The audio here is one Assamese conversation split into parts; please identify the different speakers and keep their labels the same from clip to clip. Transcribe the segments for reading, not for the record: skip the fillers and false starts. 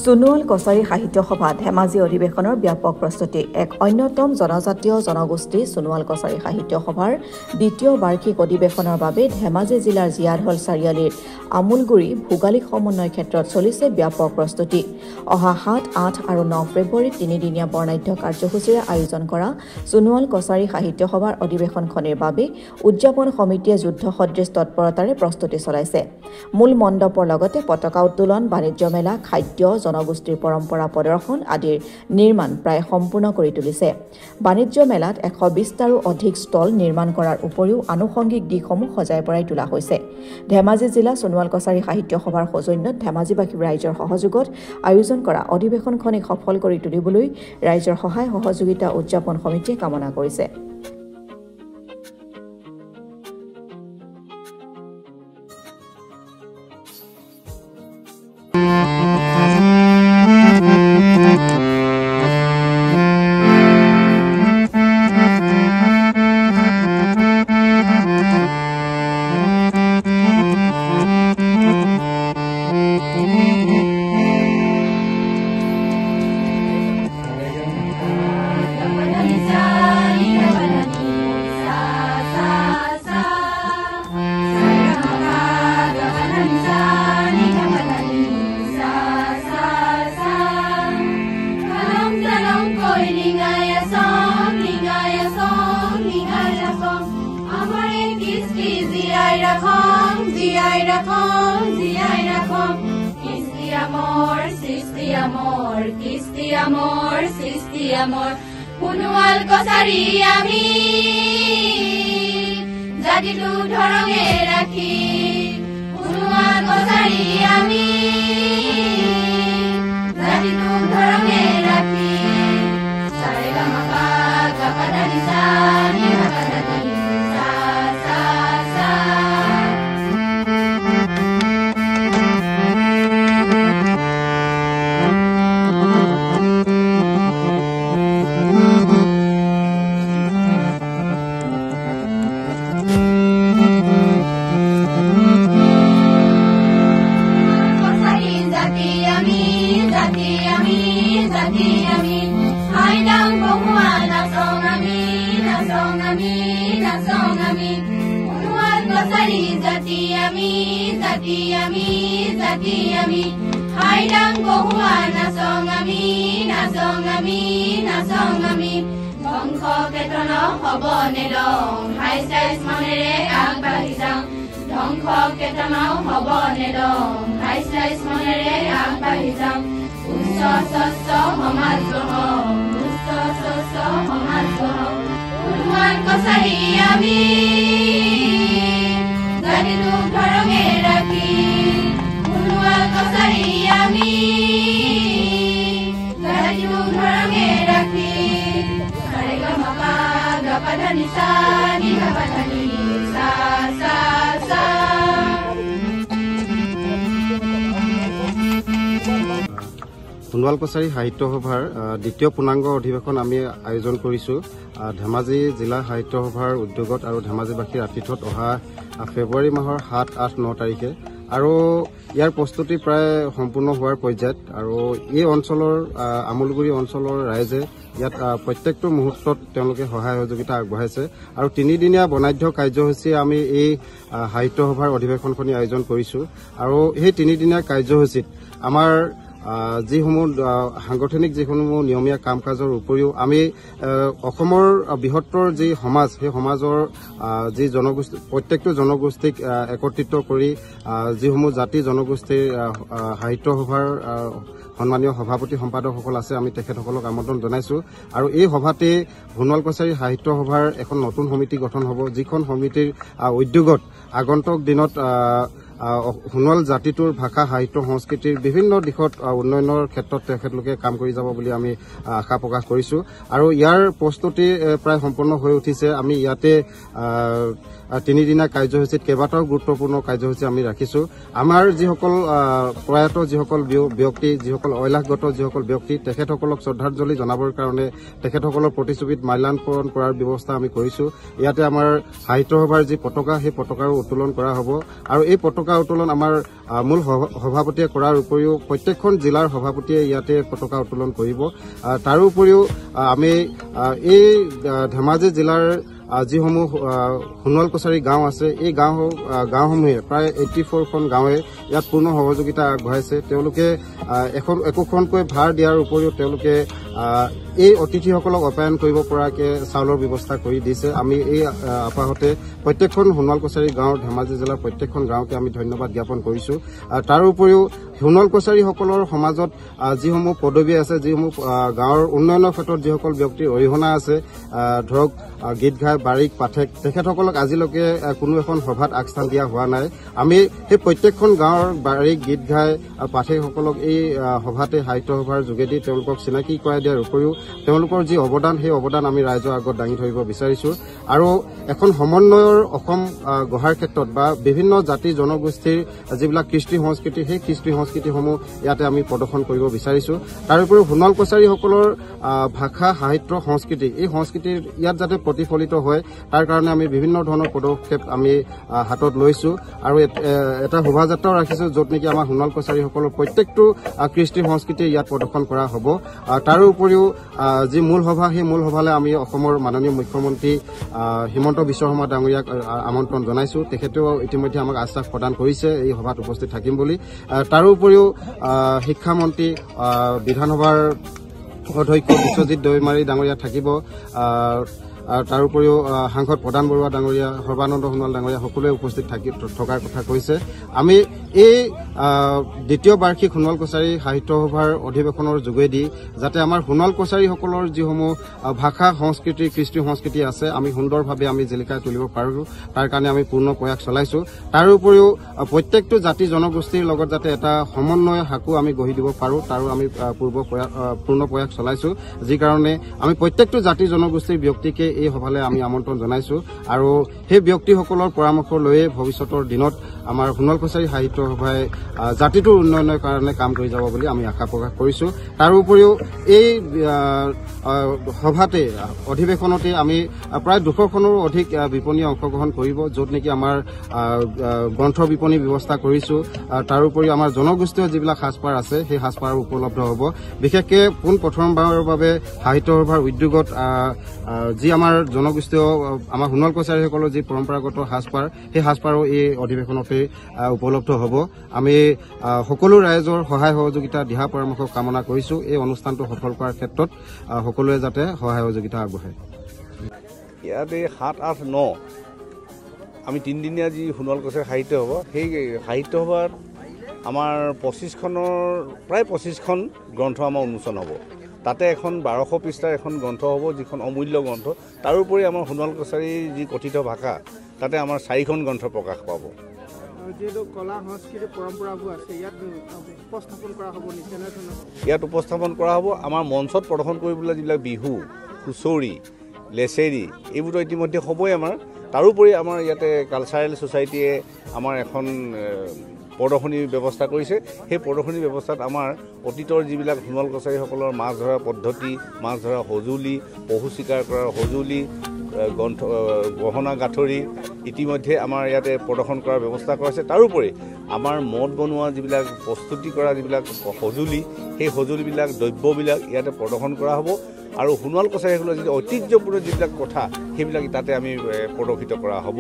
Speaker 1: সোণোৱাল কছাৰী সাহিত্য সভা ধেমাজি অধিৱেশনৰ ব্যাপক প্ৰস্তুতি এক অন্যতম জনজাতীয় জনগোষ্ঠী সোণোৱাল কছাৰী সাহিত্য সভাৰ দ্বিতীয় বাৰ্ষিক অধিৱেশনৰ বাবে ধেমাজি জিলাৰ জিয়াধল চাৰিআলিৰ আমুলগুৰি ভোগালী সমন্বয় ক্ষেত্ৰত চলিছে ব্যাপক প্ৰস্তুতি অহা ৭, ৮ আৰু ৯ ফেব্ৰুৱাৰীত তিনিদিনীয়া বৰ্ণাঢ্য কাৰ্যসূচীৰে আয়োজন কৰা সোণোৱাল কছাৰী সাহিত্য সভাৰ অধিৱেশনখনৰ বাবে উদযাপন সমিতিয়ে যুদ্ধ সদৃশ তৎপৰতাৰে প্ৰস্তুতি চলাইছে মূল মণ্ডপৰ লগতে পতাকা উত্তোলন বাণিজ্য মেলা খাদ্য জনগোষ্ঠীৰ পৰম্পৰা প্ৰদৰ্শন আদিৰ নিৰ্মাণ প্ৰায় সম্পূৰ্ণ কৰি তুলিছে বাণিজ্য মেলাত 120টাৰো অধিক ষ্টল নিৰ্মাণ কৰাৰ উপৰিও আনুষংগিক দিশসমূহ সজাই পৰাই তোলা হৈছে ধেমাজি জিলা সোণোৱাল কছাৰী সাহিত্য সভাৰ সৌজন্যত ধেমাজিবাসী ৰাইজৰ সহযোগত আয়োজন কৰা অধিৱেশনখনিক সফল কৰি তুলিবলৈ ৰাইজৰ সহায় সহযোগিতা উদযাপন সমিতিয়ে কামনা কৰিছে
Speaker 2: সোণোৱাল কছাৰী আমি জাতিটো ধৰণে ৰাখি সোণোৱাল কছাৰী আমি জাতিটো ধৰণে ৰাখি সাৰেগামাপা গাপাদানিসা নিগাপাদানি সা সা সা
Speaker 3: সোণোৱাল কছাৰী সাহিত্য সভাৰ দ্বিতীয় পূৰ্ণাংগ অধিৱেশন আমি আয়োজন কৰিছো ধেমাজি জিলা সাহিত্য সভাৰ উদ্যোগত আৰু ধেমাজিবাসীৰ আতিথ্যত অহা ফেব্ৰুৱাৰী মাহৰ ৭, ৮, ৯ তাৰিখে আৰু ইয়াৰ প্ৰস্তুতি প্ৰায় সম্পূৰ্ণ হোৱাৰ পৰ্যায়ত আৰু এই অঞ্চলৰ আমুলগুৰি অঞ্চলৰ ৰাইজে ইয়াত প্ৰত্যেকটো মুহূৰ্তত তেওঁলোকে সহায় সহযোগিতা আগবঢ়াইছে আৰু তিনিদিনীয়া বৰ্ণাঢ্য কাৰ্যসূচী আমি এই সাহিত্য সভাৰ অধিৱেশনখনি আয়োজন কৰিছো আৰু সেই তিনিদিনীয়া কাৰ্যসূচীত আমাৰ যিসমূহ সাংগঠনিক যিসমূহ নিয়মীয়া কাম কাজৰ উপৰিও আমি অসমৰ বৃহত্তৰ যি সমাজ সেই সমাজৰ যি জনগোষ্ঠী প্ৰত্যেকটো জনগোষ্ঠীক একত্ৰিত কৰি যিসমূহ জাতি জনগোষ্ঠীৰ সাহিত্য সভাৰ সন্মানীয় সভাপতি সম্পাদকসকল আছে আমি তেখেতসকলক আমন্ত্ৰণ জনাইছো আৰু এই সভাতে সোণোৱাল কছাৰী সাহিত্য সভাৰ এখন নতুন সমিতি গঠন হ'ব যিখন সমিতিৰ উদ্যোগত আগন্তুক দিনত সোণোৱাল জাতিটোৰ ভাষা সাহিত্য সংস্কৃতিৰ বিভিন্ন দিশত উন্নয়নৰ ক্ষেত্ৰত তেখেতলোকে কাম কৰি যাব বুলি আমি আশা প্ৰকাশ কৰিছো আৰু ইয়াৰ প্ৰস্তুতি প্ৰায় সম্পূৰ্ণ হৈ উঠিছে আমি ইয়াতে তিনিদিনীয়া কাৰ্যসূচীত কেইবাটাও গুৰুত্বপূৰ্ণ কাৰ্যসূচী আমি ৰাখিছোঁ আমাৰ যিসকল প্ৰয়াত যিসকল ব্যক্তি যিসকল ঐলাসগত যিসকল ব্যক্তি তেখেতসকলক শ্ৰদ্ধাঞ্জলি জনাবৰ কাৰণে তেখেতসকলৰ প্ৰতিচ্ছবিত মাল্যাৰ্পণ কৰাৰ ব্যৱস্থা আমি কৰিছোঁ ইয়াতে আমাৰ সাহিত্য সভাৰ যি পতাকা সেই পতাকাও উত্তোলন কৰা হ'ব আৰু এই পতাকা উত্তোলন আমাৰ মূল সভাপতিয়ে কৰাৰ উপৰিও প্ৰত্যেকখন জিলাৰ সভাপতিয়ে ইয়াতে পতাকা উত্তোলন কৰিব তাৰোপৰিও আমি এই ধেমাজি জিলাৰ যিসমূহ সোণোৱাল কছাৰী গাঁও আছে এই গাঁওসমূহে প্ৰায় 84খন গাঁৱে ইয়াত পূৰ্ণ সহযোগিতা আগবঢ়াইছে তেওঁলোকে একোখনকৈ ভাৰ দিয়াৰ উপৰিও তেওঁলোকে এই অতিথিসকলক আপ্যায়ন কৰিব পৰাকৈ চাউলৰ ব্যৱস্থা কৰি দিছে আমি এই আপাহতে প্ৰত্যেকখন সোণোৱাল কছাৰী গাঁৱৰ ধেমাজি জিলাৰ প্ৰত্যেকখন গাঁৱকে আমি ধন্যবাদ জ্ঞাপন কৰিছোঁ তাৰোপৰিও সোণোৱাল কছাৰীসকলৰ সমাজত যিসমূহ পদবী আছে যিসমূহ গাঁৱৰ উন্নয়নৰ ক্ষেত্ৰত যিসকল ব্যক্তিৰ অৰিহণা আছে ধৰক গীত ঘাই বাৰিক পাঠেক তেখেতসকলক আজিলৈকে কোনো এখন সভাত আগস্থান দিয়া হোৱা নাই আমি সেই প্ৰত্যেকখন গাঁৱৰ বাৰিক গীত ঘাই পাঠেকসকলক এই সভাতে সাহিত্য সভাৰ যোগেদি তেওঁলোকক চিনাকি কৰাই দিয়াৰ উপৰিও তেওঁলোকৰ যি অৱদান সেই অৱদান আমি ৰাইজৰ আগত দাঙি ধৰিব বিচাৰিছোঁ আৰু এখন সমন্বয়ৰ অসম গঢ়াৰ ক্ষেত্ৰত বা বিভিন্ন জাতি জনগোষ্ঠীৰ যিবিলাক কৃষ্টি সংস্কৃতি সেই কৃষ্টি সংস্কৃতিসমূহ ইয়াতে আমি প্ৰদৰ্শন কৰিব বিচাৰিছোঁ তাৰোপৰিও সোণোৱাল কছাৰীসকলৰ ভাষা সাহিত্য সংস্কৃতি এই সংস্কৃতিৰ ইয়াত যাতে প্ৰতিফলিত হয় তাৰ কাৰণে আমি বিভিন্ন ধৰণৰ পদক্ষেপ আমি হাতত লৈছোঁ আৰু এটা শোভাযাত্ৰাও ৰাখিছোঁ য'ত নেকি আমাৰ সোণোৱাল কছাৰীসকলৰ প্ৰত্যেকটো কৃষ্টি সংস্কৃতি ইয়াত প্ৰদৰ্শন কৰা হ'ব তাৰোপৰিও যি মূল সভা সেই মূল সভালৈ আমি অসমৰ মাননীয় মুখ্যমন্ত্ৰী হিমন্ত বিশ্ব শৰ্মা ডাঙৰীয়াক আমন্ত্ৰণ জনাইছোঁ তেখেতেও ইতিমধ্যে আমাক আশ্বাস প্ৰদান কৰিছে এই সভাত উপস্থিত থাকিম বুলি তাৰোপৰিও শিক্ষামন্ত্ৰী বিধানসভাৰ অধ্যক্ষ বিশ্বজিৎ দৈমাৰী ডাঙৰীয়া থাকিব তাৰোপৰিও সাংসদ প্ৰধান বৰুৱা ডাঙৰীয়া সৰ্বানন্দ সোণোৱাল ডাঙৰীয়া সকলোৱে উপস্থিত থকাৰ কথা কৈছে আমি এই দ্বিতীয় বাৰ্ষিক সোণোৱাল কছাৰী সাহিত্য সভাৰ অধিৱেশনৰ যোগেদি যাতে আমাৰ সোণোৱাল কছাৰীসকলৰ যিসমূহ ভাষা সংস্কৃতি কৃষ্টি সংস্কৃতি আছে আমি সুন্দৰভাৱে আমি জিলিকাই তুলিব পাৰোঁ তাৰ কাৰণে আমি পূৰ্ণ প্ৰয়াস চলাইছোঁ তাৰোপৰিও প্ৰত্যেকটো জাতি জনগোষ্ঠীৰ লগত যাতে এটা সমন্বয় সাঁকো আমি গঢ়ি দিব পাৰোঁ তাৰো আমি পূৰ্ণ প্ৰয়াস চলাইছোঁ যি কাৰণে আমি প্ৰত্যেকটো জাতি জনগোষ্ঠীৰ ব্যক্তিকে এই সভালৈ আমি আমন্ত্ৰণ জনাইছোঁ আৰু সেই ব্যক্তিসকলৰ পৰামৰ্শ লৈয়ে ভৱিষ্যতৰ দিনত আমাৰ সোণোৱাল কছাৰী সাহিত্য সভাই জাতিটোৰ উন্নয়নৰ কাৰণে কাম কৰি যাব বুলি আমি আশা প্ৰকাশ কৰিছোঁ তাৰোপৰিও এই সভাতে অধিৱেশনতে আমি প্ৰায় 200খনৰো অধিক বিপণীয়ে অংশগ্ৰহণ কৰিব য'ত নেকি আমাৰ গ্ৰন্থ বিপণী ব্যৱস্থা কৰিছোঁ তাৰোপৰি আমাৰ জনগোষ্ঠীয় যিবিলাক সাজপাৰ আছে সেই সাজপাৰ উপলব্ধ হ'ব বিশেষকৈ পোনপ্ৰথমবাৰৰ বাবে সাহিত্য সভাৰ উদ্যোগত যি আমাৰ জনগোষ্ঠীয় আমাৰ সোণোৱাল কছাৰীসকলৰ যি পৰম্পৰাগত সাজপাৰ সেই সাজপাৰো এই অধিৱেশনতে উপলব্ধ হ'ব আমি সকলো ৰাইজৰ সহায় সহযোগিতা দিহা পৰামৰ্শ কামনা কৰিছোঁ এই অনুষ্ঠানটো সফল কৰাৰ ক্ষেত্ৰত সকলোৱে যাতে সহায় সহযোগিতা আগবঢ়ায়
Speaker 4: ইয়াতে 7, 8, 9 আমি তিনিদিনীয়া যি সোণোৱাল কছাৰী সাহিত্য সভা সেই সাহিত্য সভাত আমাৰ 25খনৰ প্ৰায় 25খন গ্ৰন্থ আমাৰ উন্মোচন হ'ব তাতে এখন 1200 পৃষ্ঠাৰ এখন গ্ৰন্থ হ'ব যিখন অমূল্য গ্ৰন্থ তাৰোপৰি আমাৰ সোণোৱাল কছাৰীৰ যি কথিত ভাষা তাতে আমাৰ 4খন গ্ৰন্থ প্ৰকাশ পাব
Speaker 5: যেটো কলা সংস্কৃতি পৰম্পৰাবোৰ আছে ইয়াত উপস্থাপন কৰা হ'ব
Speaker 4: ইয়াত উপস্থাপন কৰা হ'ব আমাৰ মঞ্চত প্ৰদৰ্শন কৰিবলৈ যিবিলাক বিহু হুঁচৰি লেচেৰি এইবোৰতো ইতিমধ্যে হ'বই আমাৰ তাৰোপৰি আমাৰ ইয়াতে কালচাৰেল ছ'চাইটিয়ে আমাৰ এখন প্ৰদৰ্শনীৰ ব্যৱস্থা কৰিছে সেই প্ৰদৰ্শনীৰ ব্যৱস্থাত আমাৰ অতীতৰ যিবিলাক সোণোৱাল কছাৰীসকলৰ মাছ ধৰা পদ্ধতি মাছ ধৰা সঁজুলি পশু চিকাৰ কৰাৰ সঁজুলি গ্ৰন্থ গহনা গাঁঠৰি ইতিমধ্যে আমাৰ ইয়াতে প্ৰদৰ্শন কৰাৰ ব্যৱস্থা কৰিছে তাৰোপৰি আমাৰ মদ বনোৱা যিবিলাক প্ৰস্তুতি কৰা যিবিলাক সঁজুলি সেই সঁজুলিবিলাক দ্ৰব্যবিলাক ইয়াতে প্ৰদৰ্শন কৰা হ'ব আৰু সোণোৱাল কছাৰীসকলৰ যি ঐতিহ্যপূৰ্ণ যিবিলাক কথা সেইবিলাক তাতে আমি প্ৰদৰ্শিত কৰা হ'ব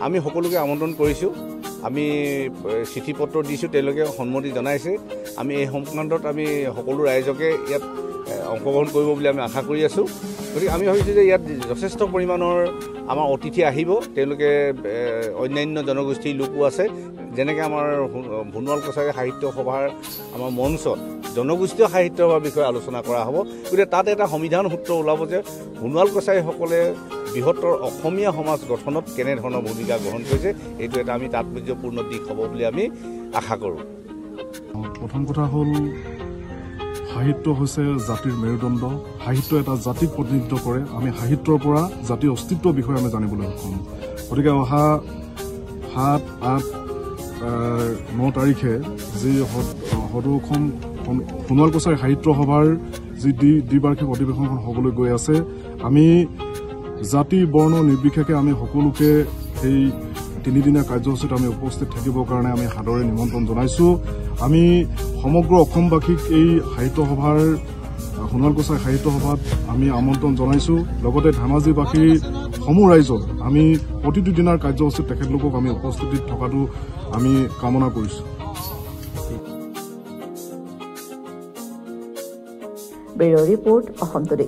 Speaker 4: আমি সকলোকে আমন্ত্ৰণ কৰিছোঁ আমি চিঠি পত্ৰ দিছোঁ তেওঁলোকে সন্মতি জনাইছে আমি এই সংক্ৰান্তত আমি সকলো ৰাইজকে ইয়াত অংশগ্ৰহণ কৰিব বুলি আমি আশা কৰি আছোঁ গতিকে আমি ভাবিছোঁ যে ইয়াত যথেষ্ট পৰিমাণৰ আমাৰ অতিথি আহিব তেওঁলোকে অন্যান্য জনগোষ্ঠীৰ লোকো আছে যেনেকৈ আমাৰ সোণোৱাল কছাৰী সাহিত্য সভাৰ আমাৰ মঞ্চত জনগোষ্ঠীয় সাহিত্য সভাৰ বিষয়ে আলোচনা কৰা হ'ব গতিকে তাত এটা সংবিধান সূত্ৰ ওলাব যে সোণোৱাল কছাৰীসকলে বৃহত্তৰ অসমীয়া সমাজ গঠনত কেনেধৰণৰ ভূমিকা গ্ৰহণ কৰিছে এইটো এটা আমি তাৎপৰ্যপূৰ্ণ দিশ হ'ব বুলি আমি আশা কৰোঁ
Speaker 6: প্ৰথম কথা হ'ল সাহিত্য হৈছে জাতিৰ মেৰুদণ্ড সাহিত্য এটা জাতিক প্ৰতিনিধিত্ব কৰে আমি সাহিত্যৰ পৰা জাতিৰ অস্তিত্বৰ বিষয়ে আমি জানিবলৈ সক্ষম গতিকে অহা 7-8-9 তাৰিখে যি সদৌ সোণোৱাল কছাৰী সাহিত্য সভাৰ যি দ্বিবাৰ্ষিক অধিৱেশনখন হ'বলৈ গৈ আছে আমি জাতি বৰ্ণ নিৰ্বিশেষে আমি সকলোকে এই 3 দিনীয়া কাৰ্যসূচীত আমি উপস্থিত থাকিবৰ কাৰণে আমি সাদৰে নিমন্ত্ৰণ জনাইছোঁ আমি সমগ্ৰ অসমবাসীক এই সাহিত্য সভাৰ সোণোৱাল কছাৰী সাহিত্য সভাত আমি আমন্ত্ৰণ জনাইছোঁ লগতে ধেমাজিবাসীৰ সমূহ ৰাইজক আমি প্ৰতিটো দিনৰ কাৰ্যসূচীত তেখেতলোকক আমি উপস্থিতিত থকাটো আমি কামনা কৰিছোঁ
Speaker 1: ব্যুৰ' ৰিপৰ্ট অসম টুডে